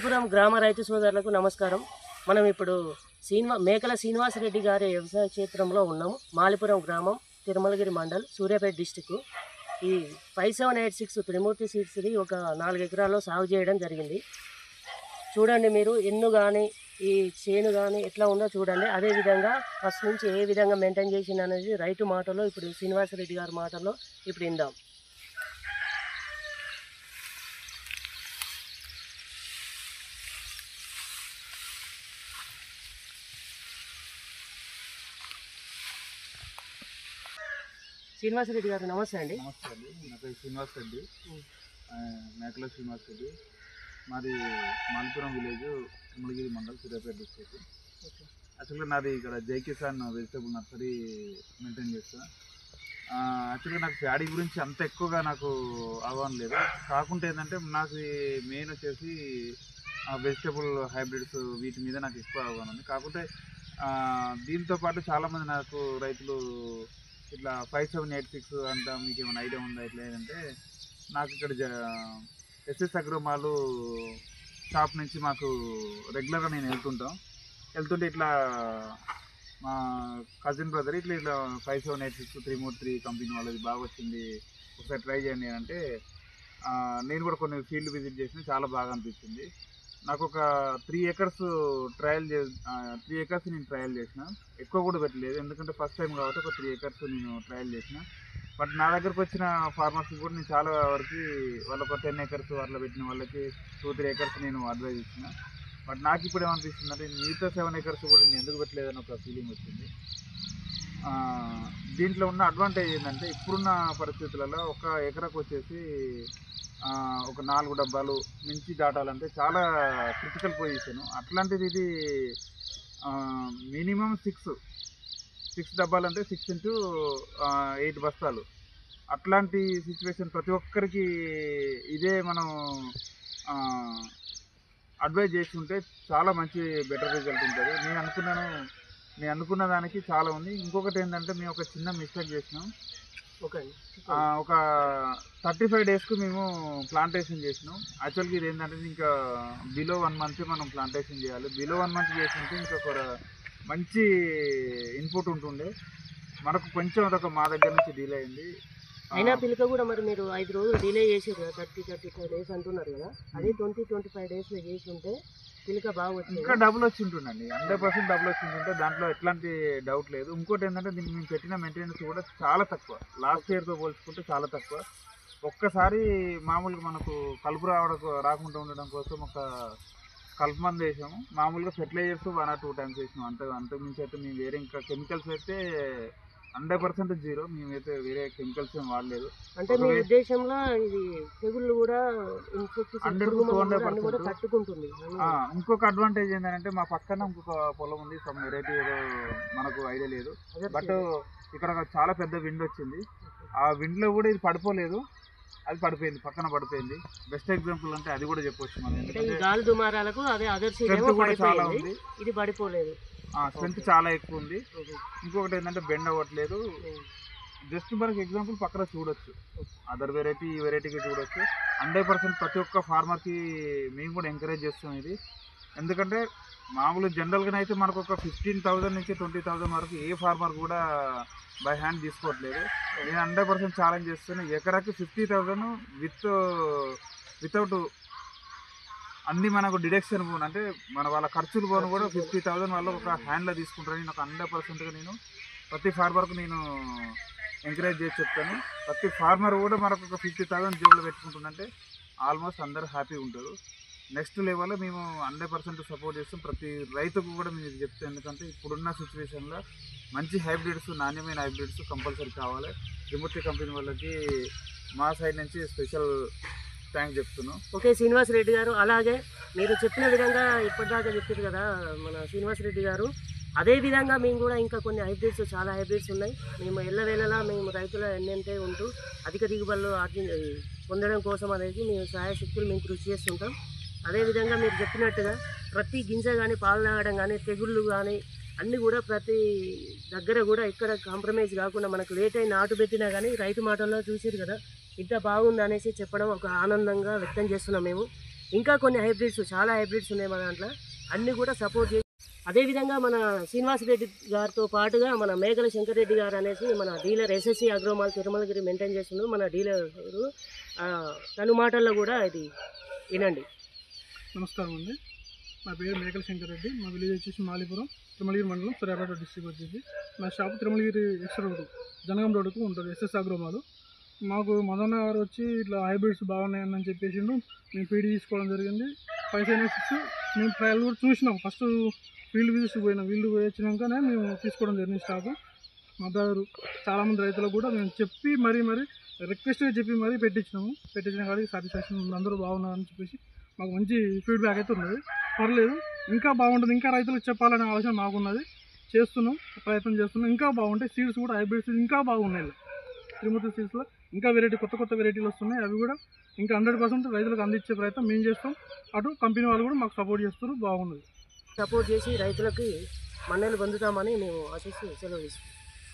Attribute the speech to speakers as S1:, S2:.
S1: పురం గ్రామ రైతు సోదరులకు నమస్కారం. మనం ఇప్పుడు మేకల శ్రీనివాసరెడ్డి గారి వ్యవసాయ క్షేత్రంలో ఉన్నాము. మాలిపురం గ్రామం, తిరుమలగిరి మండల్, సూర్యాపేట డిస్టిక్. ఈ 5786 త్రిమూర్తి సీడ్స్ని ఒక 4 ఎకరాల్లో సాగు చేయడం జరిగింది. చూడండి, మీరు ఎన్ను కానీ ఈ చేను కానీ ఎట్లా ఉందో చూడండి. అదేవిధంగా ఫస్ట్ నుంచి ఏ విధంగా మెయింటైన్ చేసింది అనేది రైతు మాటలో ఇప్పుడు శ్రీనివాసరెడ్డి గారి మాటల్లో ఇప్పుడు విందాం. శ్రీనివాసరెడ్డి గారు నమస్తే అండి.
S2: నమస్తే అండి, నా పేరు శ్రీనివాస్ రెడ్డి, మేకల శ్రీనివాస్ రెడ్డి. మాది మాలిపురం విలేజ్, తిరుమలగిరి మండల్, సూర్యాపేట డిస్ట్రిక్ట్. యాక్చువల్గా నాది ఇక్కడ జై కిసాన్ వెజిటబుల్ నర్సరీ మెయింటైన్ చేస్తాను. యాక్చువల్గా నాకు ప్యాడీ గురించి అంత ఎక్కువగా నాకు అవగాహన లేదు. కాకుంటే ఏంటంటే నాకు మెయిన్ వచ్చేసి వెజిటబుల్ హైబ్రిడ్స్ వీటి మీద నాకు ఎక్కువ అవగాహన ఉంది. కాకుంటే దీంతోపాటు చాలామంది నాకు రైతులు ఇట్లా 5786 అంతా మీకు ఏమైనా ఐడియా ఉందా ఇట్లా ఏంటంటే, నాకు ఇక్కడ ఎస్ఎస్ అగ్రోమాలు షాప్ నుంచి మాకు రెగ్యులర్గా నేను వెళ్తుంటే ఇట్లా మా కజిన్ బ్రదర్ ఇట్లా 5786 333 కంపెనీ వాళ్ళది బాగా వచ్చింది, ఒకసారి ట్రై చేయండి అంటే నేను కూడా కొన్ని ఫీల్డ్ విజిట్ చేసిన, చాలా బాగా అనిపించింది నాకు. ఒక 3 acres నేను ట్రయల్ చేసిన, ఎక్కువ కూడా పెట్టలేదు ఎందుకంటే ఫస్ట్ టైం కాబట్టి ఒక 3 acres నేను ట్రయల్ చేసిన. బట్ నా దగ్గరకు వచ్చిన ఫార్మర్స్కి కూడా నేను చాలా వరకు వాళ్ళకు 10 acres అట్లా పెట్టిన వాళ్ళకి 2-3 acres నేను అడ్వైజ్ ఇచ్చిన. బట్ నాకు ఇప్పుడు ఏమనిపిస్తుంది అంటే మిగతా 7 acres కూడా నేను ఎందుకు పెట్టలేదని ఒక ఫీలింగ్ వచ్చింది. దీంట్లో ఉన్న అడ్వాంటేజ్ ఏంటంటే, ఇప్పుడున్న పరిస్థితులలో ఒక ఎకరాకు వచ్చేసి ఒక 4 డబ్బాలు మించి దాటాలంటే చాలా క్రిటికల్ పొజిషన్. అట్లాంటిది ఇది మినిమం 6 డబ్బాలు అంటే 6 into 8 బస్తాలు. అట్లాంటి సిచ్యువేషన్ ప్రతి ఒక్కరికి ఇదే మనం అడ్వైజ్ చేస్తుంటే చాలా మంచి బెటర్ రిజల్ట్ ఉంటుంది. నేను అనుకున్న దానికి చాలా ఉంది. ఇంకొకటి ఏంటంటే, మేము ఒక చిన్న మిస్టేక్ చేసినాం. ఒక 35 daysకు మేము ప్లాంటేషన్ చేసినాం. యాక్చువల్గా ఇది ఏంటంటే, ఇంకా బిలో 1 month మనం ప్లాంటేషన్ చేయాలి. బిలో 1 month చేస్తుంటే ఇంకొక మంచి ఇన్పుట్ ఉంటుండే. మనకు కొంచెం అదొక మా దగ్గర నుంచి డిలే అయింది.
S1: అయినా పిలక కూడా మరి మీరు 5 రోజులు డిలే చేసారు కదా, 30-35 days అంటున్నారు కదా, అదే 20-25 daysలో చేసి ఉంటే పిలక బాగా వచ్చింది,
S2: ఇంకా డబుల్ వచ్చి ఉంటుందండి. 100% డబుల్ వచ్చి ఉంటుంటే దాంట్లో ఎట్లాంటి డౌట్ లేదు. ఇంకోటి ఏంటంటే, దీనికి మేము పెట్టిన మెయింటెనెన్స్ కూడా చాలా తక్కువ, లాస్ట్ ఇయర్తో పోల్చుకుంటే చాలా తక్కువ. ఒక్కసారి మామూలుగా మనకు కలుపు రాకుండా ఉండడం కోసం ఒక కలుపు మందు వేసాము. మామూలుగా ఫెర్టిలైజర్స్ 1 or 2 times వేసినాం. అంతకుమించి అయితే మేము వేరే ఇంకా కెమికల్స్ అయితే 100% జీరో. మేమైతే వేరే కెమికల్స్ ఏం వాడలేదు.
S1: అంటే మీ ఉద్దేశంలో ఇది తెగుళ్ళు కూడా
S2: 100%
S1: తట్టుకుంటుంది.
S2: ఇంకొక అడ్వాంటేజ్ ఏంటంటే, మా పక్కన ఇంకొక పొలం ఉంది, సమ్ వెరైటీ ఏదో మనకు ఐడియా లేదు. బట్ ఇక్కడ చాలా పెద్ద విండ్ వచ్చింది. ఆ విండ్లో కూడా ఇది పడిపోలేదు, అది పడిపోయింది, పక్కన పడిపోయింది. బెస్ట్ ఎగ్జాంపుల్ అంటే అది కూడా చెప్పొచ్చు మనం.
S1: ఎందుకంటే గాలి దుమారాలకు అదే
S2: కూడా చాలా ఉంది,
S1: ఇది పడిపోలేదు,
S2: స్ట్రెంత్ చాలా ఎక్కువ ఉంది. ఇంకొకటి ఏంటంటే, బెండ్ అవ్వట్లేదు. జస్ట్ మనకి ఎగ్జాంపుల్ పక్కన చూడొచ్చు, అదర్ వెరైటీ ఈ వెరైటీకి చూడొచ్చు. 100% ప్రతి ఒక్క ఫార్మర్కి మేము కూడా ఎంకరేజ్ చేస్తాం ఇది. ఎందుకంటే మామూలు జనరల్గానైతే మనకు ఒక 15,000 నుంచి 20,000 వరకు ఏ ఫార్మర్ కూడా బై హ్యాండ్ తీసుకోవట్లేదు. నేను 100% ఛాలెంజ్ చేస్తాను. ఎకరాకి 50,000 వితౌట్ అన్నీ మనకు డిడక్షన్ పోను, అంటే వాళ్ళ ఖర్చులు పోను కూడా 50,000 వాళ్ళు ఒక హ్యాండ్లో తీసుకుంటారని నాకు 100%గా నేను ప్రతి ఫార్మర్కు నేను ఎంకరేజ్ చేసి చెప్తాను. ప్రతి ఫార్మర్ కూడా మనకు ఒక 50,000 జేబులో పెట్టుకుంటుందంటే ఆల్మోస్ట్ అందరూ హ్యాపీగా ఉంటారు. నెక్స్ట్ లెవెల్లో మేము 100% సపోర్ట్ చేస్తాం. ప్రతి రైతుకు కూడా మేము ఇది చెప్తాం. ఎందుకంటే ఇప్పుడున్న సిచ్యువేషన్లో మంచి హైబ్రిడ్స్, నాణ్యమైన హైబ్రిడ్స్ కంపల్సరీ కావాలి. త్రిమూర్తి కంపెనీ వాళ్ళకి మా సైడ్ నుంచి స్పెషల్ థ్యాంక్స్ చెప్తున్నాం.
S1: ఓకే శ్రీనివాసరెడ్డి గారు, అలాగే మీరు చెప్పిన విధంగా ఇప్పటిదాకా చెప్పారు కదా మన శ్రీనివాసరెడ్డి గారు, అదే విధంగా మేము కూడా ఇంకా కొన్ని హైబ్రిడ్స్, చాలా హైబ్రిడ్స్ ఉన్నాయి. మేము ఎల్లవేళలా మేము రైతుల ఎన్నంటే ఉంటూ అధిక దిగుబడులు పొందడం కోసం అనేది మేము సహాయశక్తులు మేము కృషి చేస్తుంటాం. అదేవిధంగా మీరు చెప్పినట్టుగా ప్రతి గింజ కానీ, పాలు తాగడం కానీ, తెగుళ్ళు కానీ అన్నీ కూడా ప్రతి దగ్గర కూడా ఎక్కడ కాంప్రమైజ్ కాకుండా మనకు లేట్ అయిన నాటు పెట్టినా కానీ రైతు మాటల్లో చూసారు కదా ఇంత బాగుంది అనేసి చెప్పడం ఒక ఆనందంగా వ్యక్తం చేస్తున్నాం మేము. ఇంకా కొన్ని హైబ్రిడ్స్, చాలా హైబ్రిడ్స్ ఉన్నాయి మన దాంట్లో, అన్నీ కూడా సపోర్ట్ చేసి, అదేవిధంగా మన శ్రీనివాస్ రెడ్డి గారితో పాటుగా మన మేకల శంకర్ రెడ్డి గారు అనేసి మన డీలర్ ఎస్ఎస్సి అగ్రోమాల్ తిరుమలగిరి మెయింటైన్ చేస్తున్నారు మన డీలర్. తను మాటల్లో కూడా ఇది వినండి.
S3: నమస్కారం అండి, నా పేరు మేకల శంకర్ రెడ్డి. మా విలేజ్ వచ్చేసి మాలిపురం, తిరుమలగిరి మండలం, సూర్యాపేట డిస్ట్రిక్ట్ వచ్చేసి. నా shop Tirumalagiri extra road, Jangaon రోడ్డుకు ఉంటుంది, ఎస్ఎస్ అగ్రోమాలు. మాకు మదన్న గారు వచ్చి ఇట్లా హైబ్రిడ్స్ బాగున్నాయని చెప్పేసిండు. మేము ఫీడ్ తీసుకోవడం జరిగింది. 5 మేము ట్రయల్ కూడా చూసినాం. ఫస్ట్ ఫీల్డ్ విజిట్స్ పోయినాం. ఫీల్డ్ పోయి వచ్చినాకనే మేము తీసుకోవడం జరిగింది స్టాక్. మా దగ్గర చాలామంది రైతులకు కూడా మేము చెప్పి మరీ రిక్వెస్ట్గా చెప్పి మరీ పెట్టించిన కాడికి సాటిస్ఫాక్షన్ ఉంది. అందరూ బాగున్నారని చెప్పేసి మాకు మంచి ఫీడ్బ్యాక్ అయితే ఉన్నది. పర్లేదు, ఇంకా బాగుంటుంది, ఇంకా రైతులకు చెప్పాలనే ఆలోచన మాకున్నది. చేస్తున్నాం, ప్రయత్నం చేస్తున్నాం. ఇంకా బాగుంటాయి సీడ్స్ కూడా, హైబ్రిడ్ సీడ్స్ ఇంకా బాగున్నాయి. తిరుమతి సీడ్స్లో ఇంకా కొత్త వెరైటీలు వస్తున్నాయి. అవి కూడా ఇంకా 100% రైతులకు అందించే ప్రయత్నం మేము చేస్తాం. అటు కంపెనీ వాళ్ళు కూడా మాకు సపోర్ట్ చేస్తారు. బాగున్నది.
S1: సపోర్ట్ చేసి రైతులకి మన్నలు పొందుతామని మేము ఆశిస్తూ సెలవు తీసుకుంటాం.